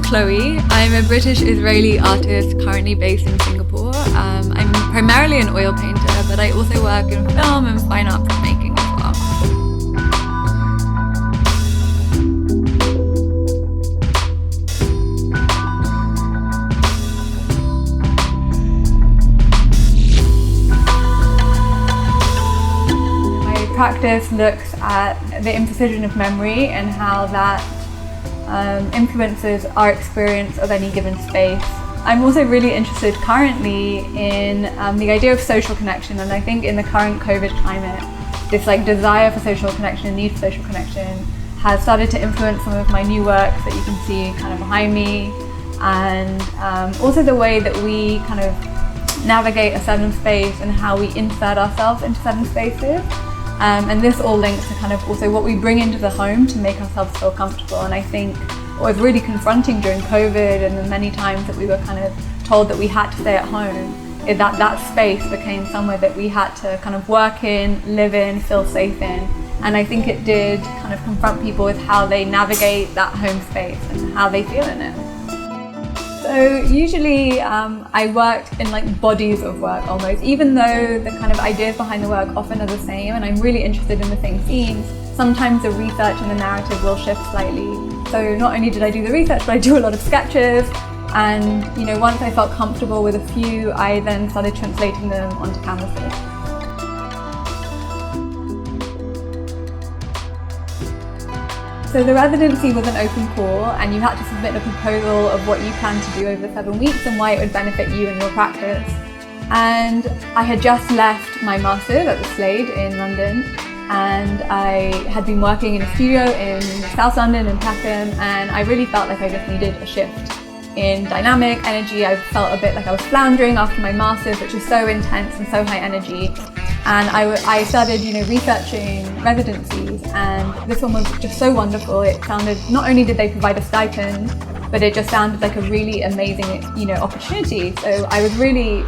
Chloe. I'm a British-Israeli artist currently based in Singapore. I'm primarily an oil painter, but I also work in film and fine art making as well. My practice looks at the imprecision of memory and how that influences our experience of any given space. I'm also really interested currently in the idea of social connection, and I think in the current COVID climate, this desire for social connection and need for social connection has started to influence some of my new work that you can see kind of behind me, and also the way that we kind of navigate a certain space and how we insert ourselves into certain spaces. And this all links to kind of also what we bring into the home to make ourselves feel comfortable. And I think what was really confronting during COVID and the many times that we were kind of told that we had to stay at home is that that space became somewhere that we had to kind of work in, live in, feel safe in. And I think it did kind of confront people with how they navigate that home space and how they feel in it. So usually I work in bodies of work almost, even though the kind of ideas behind the work often are the same and I'm really interested in the same themes. Sometimes the research and the narrative will shift slightly. So not only did I do the research, but I do a lot of sketches, and once I felt comfortable with a few, I then started translating them onto canvases. So the residency was an open call, and you had to submit a proposal of what you plan to do over the 7 weeks and why it would benefit you and your practice. And I had just left my master's at the Slade in London, and I had been working in a studio in South London in Peckham, and I really felt like I just needed a shift in dynamic energy. I felt a bit like I was floundering after my master's, which is so intense and so high energy. And I started, researching residencies, and this one was just so wonderful. It sounded, not only did they provide a stipend, but it just sounded like a really amazing, opportunity. So I was really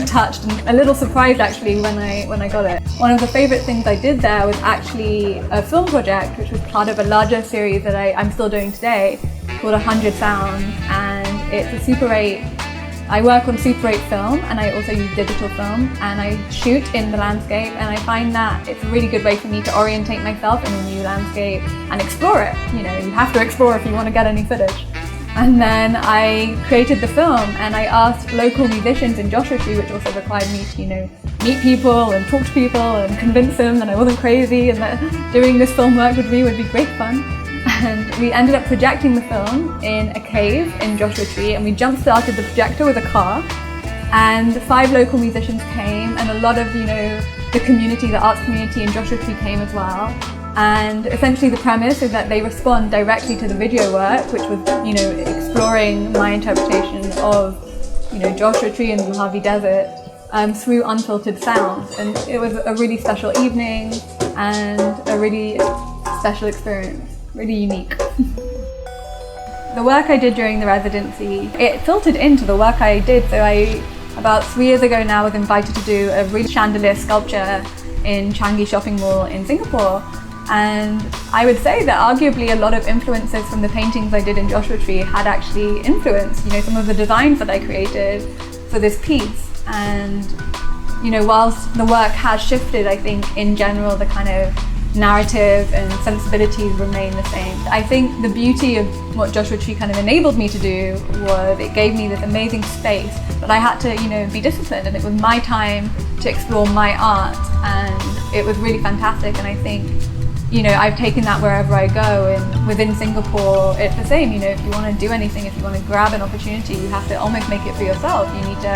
touched and a little surprised actually when I got it. One of the favorite things I did there was actually a film project, which was part of a larger series that I'm still doing today, called 100 Sounds, and it's a Super 8. I work on Super 8 film, and I also use digital film, and I shoot in the landscape, and I find that it's a really good way for me to orientate myself in a new landscape and explore it. You have to explore if you want to get any footage. And then I created the film, and I asked local musicians in Joshua Tree, which also required me to, meet people and talk to people and convince them that I wasn't crazy and that doing this film work with me would be great fun. And we ended up projecting the film in a cave in Joshua Tree, and we jump-started the projector with a car, and 5 local musicians came, and a lot of, the community, the arts community in Joshua Tree came as well. And essentially the premise is that they respond directly to the video work, which was, exploring my interpretation of, Joshua Tree and the Mojave Desert through unfiltered sounds. And it was a really special evening and a really special experience. Really unique. The work I did during the residency, it filtered into the work I did. So about 3 years ago now, was invited to do a really chandelier sculpture in Changi shopping mall in Singapore. And I would say that arguably a lot of influences from the paintings I did in Joshua Tree had actually influenced, some of the designs that I created for this piece. And, whilst the work has shifted, I think in general the kind of narrative and sensibilities remain the same. I think the beauty of what Joshua Tree kind of enabled me to do was it gave me this amazing space, but I had to, be disciplined, and it was my time to explore my art, and it was really fantastic. And I think, I've taken that wherever I go, and within Singapore, it's the same. If you want to do anything, if you want to grab an opportunity, you have to almost make it for yourself. You need to,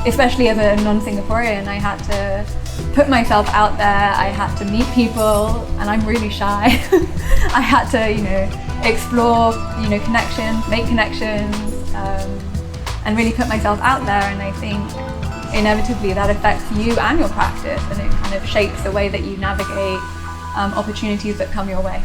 especially as a non-Singaporean, I had to put myself out there. I had to meet people, and I'm really shy. I had to, explore, connections, make connections, and really put myself out there. And I think inevitably that affects you and your practice, and it kind of shapes the way that you navigate opportunities that come your way.